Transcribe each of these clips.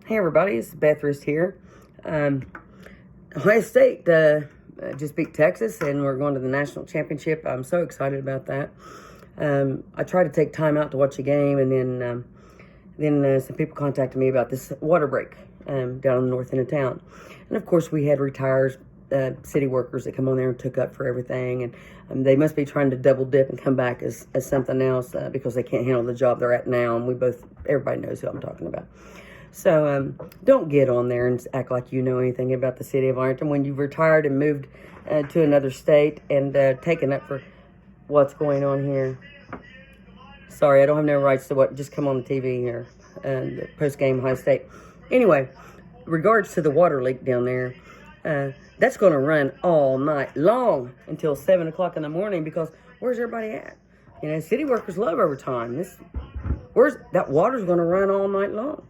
Hey everybody, it's Bethrist here. Ohio State just beat Texas, and we're going to the national championship. I'm so excited about that. I tried to take time out to watch the game, and then some people contacted me about this water break down on the north end of town. And of course, we had retired city workers that come on there and took up for everything, and they must be trying to double dip and come back as something else because they can't handle the job they're at now. And everybody knows who I'm talking about. So don't get on there and act like you know anything about the city of Ironton when you've retired and moved to another state and taken up for what's going on here. Sorry, I don't have no rights to what just come on the TV here, the post-game Ohio State. Anyway, regards to the water leak down there, that's going to run all night long until 7 o'clock in the morning because where's everybody at? You know, city workers love overtime. That water's going to run all night long.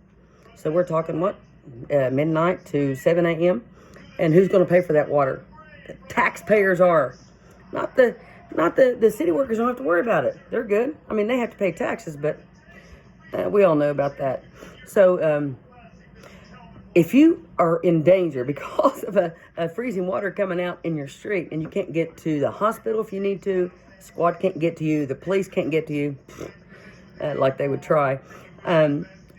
So we're talking midnight to 7 a.m. And who's going to pay for that water? The taxpayers are. Not the city workers don't have to worry about it. They're good. I mean, they have to pay taxes, but we all know about that. So if you are in danger because of a freezing water coming out in your street and you can't get to the hospital if you need to, squad can't get to you, the police can't get to you, like they would try,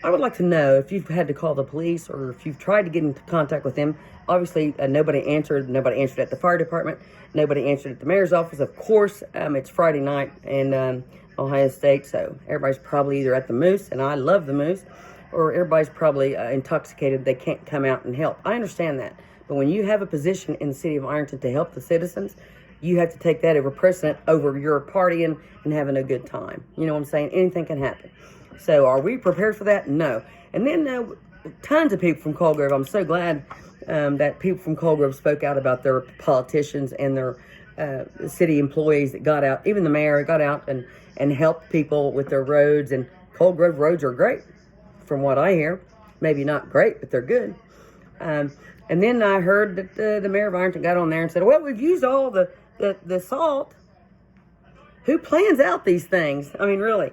I would like to know if you've had to call the police or if you've tried to get into contact with them. Obviously, nobody answered. Nobody answered at the fire department. Nobody answered at the mayor's office. Of course, it's Friday night in Ohio State, so everybody's probably either at the Moose, and I love the Moose, or everybody's probably intoxicated. They can't come out and help. I understand that. But when you have a position in the city of Ironton to help the citizens, you have to take that over precedent over your partying and having a good time. You know what I'm saying? Anything can happen. So are we prepared for that? No. And then tons of people from Coal Grove. I'm so glad that people from Coal Grove spoke out about their politicians and their city employees that got out. Even the mayor got out and helped people with their roads. And Coal Grove roads are great, from what I hear. Maybe not great, but they're good. And then I heard that the mayor of Ironton got on there and said, well, we've used all the salt. Who plans out these things? I mean, really.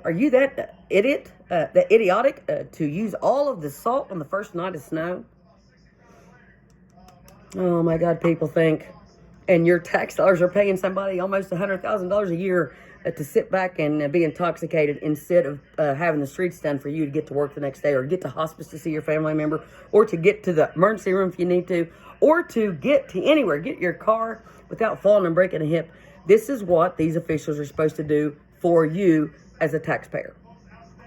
Are you that idiotic to use all of the salt on the first night of snow? Oh my God, people think. And your tax dollars are paying somebody almost $100,000 a year to sit back and be intoxicated instead of having the streets done for you to get to work the next day, or get to hospice to see your family member, or to get to the emergency room if you need to, or to get to anywhere, get your car without falling and breaking a hip. This is what these officials are supposed to do for you as a taxpayer.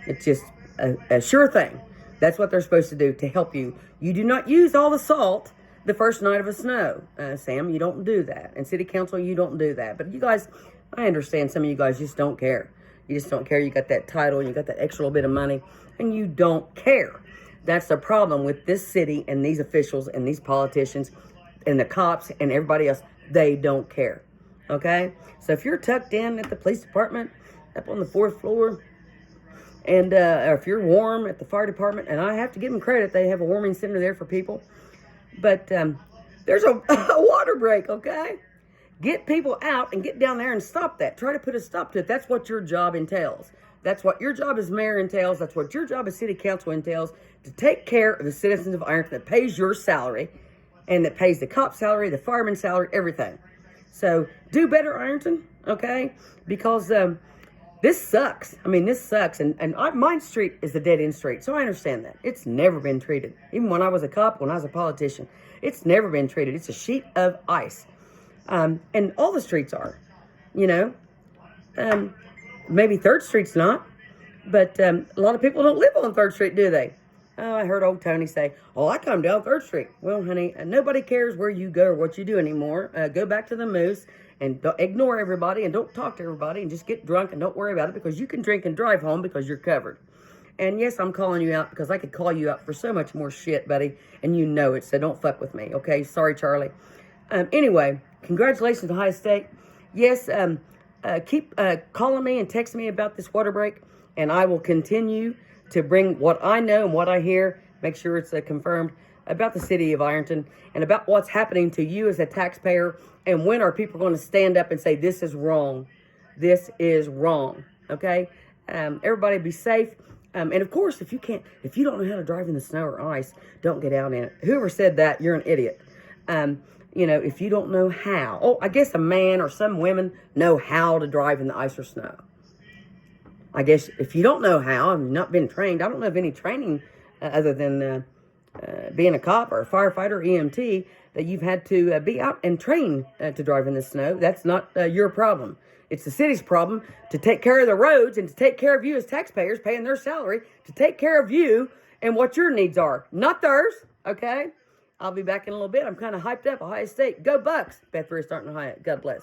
It's just a sure thing. That's what they're supposed to do to help you. You do not use all the salt the first night of a snow. Sam, you don't do that. And city council, you don't do that. But you guys, I understand some of you guys just don't care. You just don't care. You got that title, you got that extra little bit of money, and you don't care. That's the problem with this city and these officials and these politicians and the cops and everybody else. They don't care. Okay? So if you're tucked in at the police department, up on the 4th floor, and or if you're warm at the fire department, and I have to give them credit, they have a warming center there for people, but there's a water break, okay? Get people out and get down there and stop that. Try to put a stop to it. That's what your job entails. That's what your job as mayor entails. That's what your job as city council entails, to take care of the citizens of Ironton that pays your salary and that pays the cop salary, the fireman's salary, everything. So do better, Ironton, okay? Because this sucks. I mean, this sucks. And my street is a dead-end street, so I understand that. It's never been treated. Even when I was a cop, when I was a politician, it's never been treated. It's a sheet of ice. And all the streets are, you know. Maybe 3rd Street's not, but a lot of people don't live on 3rd Street, do they? Oh, I heard old Tony say, oh, I come down 3rd Street. Well, honey, nobody cares where you go or what you do anymore. Go back to the Moose. And don't ignore everybody and don't talk to everybody and just get drunk and don't worry about it, because you can drink and drive home because you're covered. And yes, I'm calling you out because I could call you out for so much more shit, buddy. And you know it, so don't fuck with me, okay? Sorry, Charlie. Anyway, congratulations to Ohio State. Yes, keep calling me and texting me about this water break, and I will continue to bring what I know and what I hear, make sure it's confirmed, about the city of Ironton and about what's happening to you as a taxpayer, and when are people going to stand up and say, this is wrong. This is wrong, okay? Everybody be safe. And of course, if you don't know how to drive in the snow or ice, don't get out in it. Whoever said that, you're an idiot. If you don't know how, I guess a man or some women know how to drive in the ice or snow. I guess if you don't know how and not been trained, I don't know of any training other than being a cop or a firefighter or EMT that you've had to be out and train to drive in the snow. That's not your problem. It's the city's problem to take care of the roads and to take care of you as taxpayers paying their salary to take care of you and what your needs are, not theirs, okay? I'll be back in a little bit. I'm kind of hyped up. Ohio State. Go Bucks. Beth Ferry starting Ohio. God bless.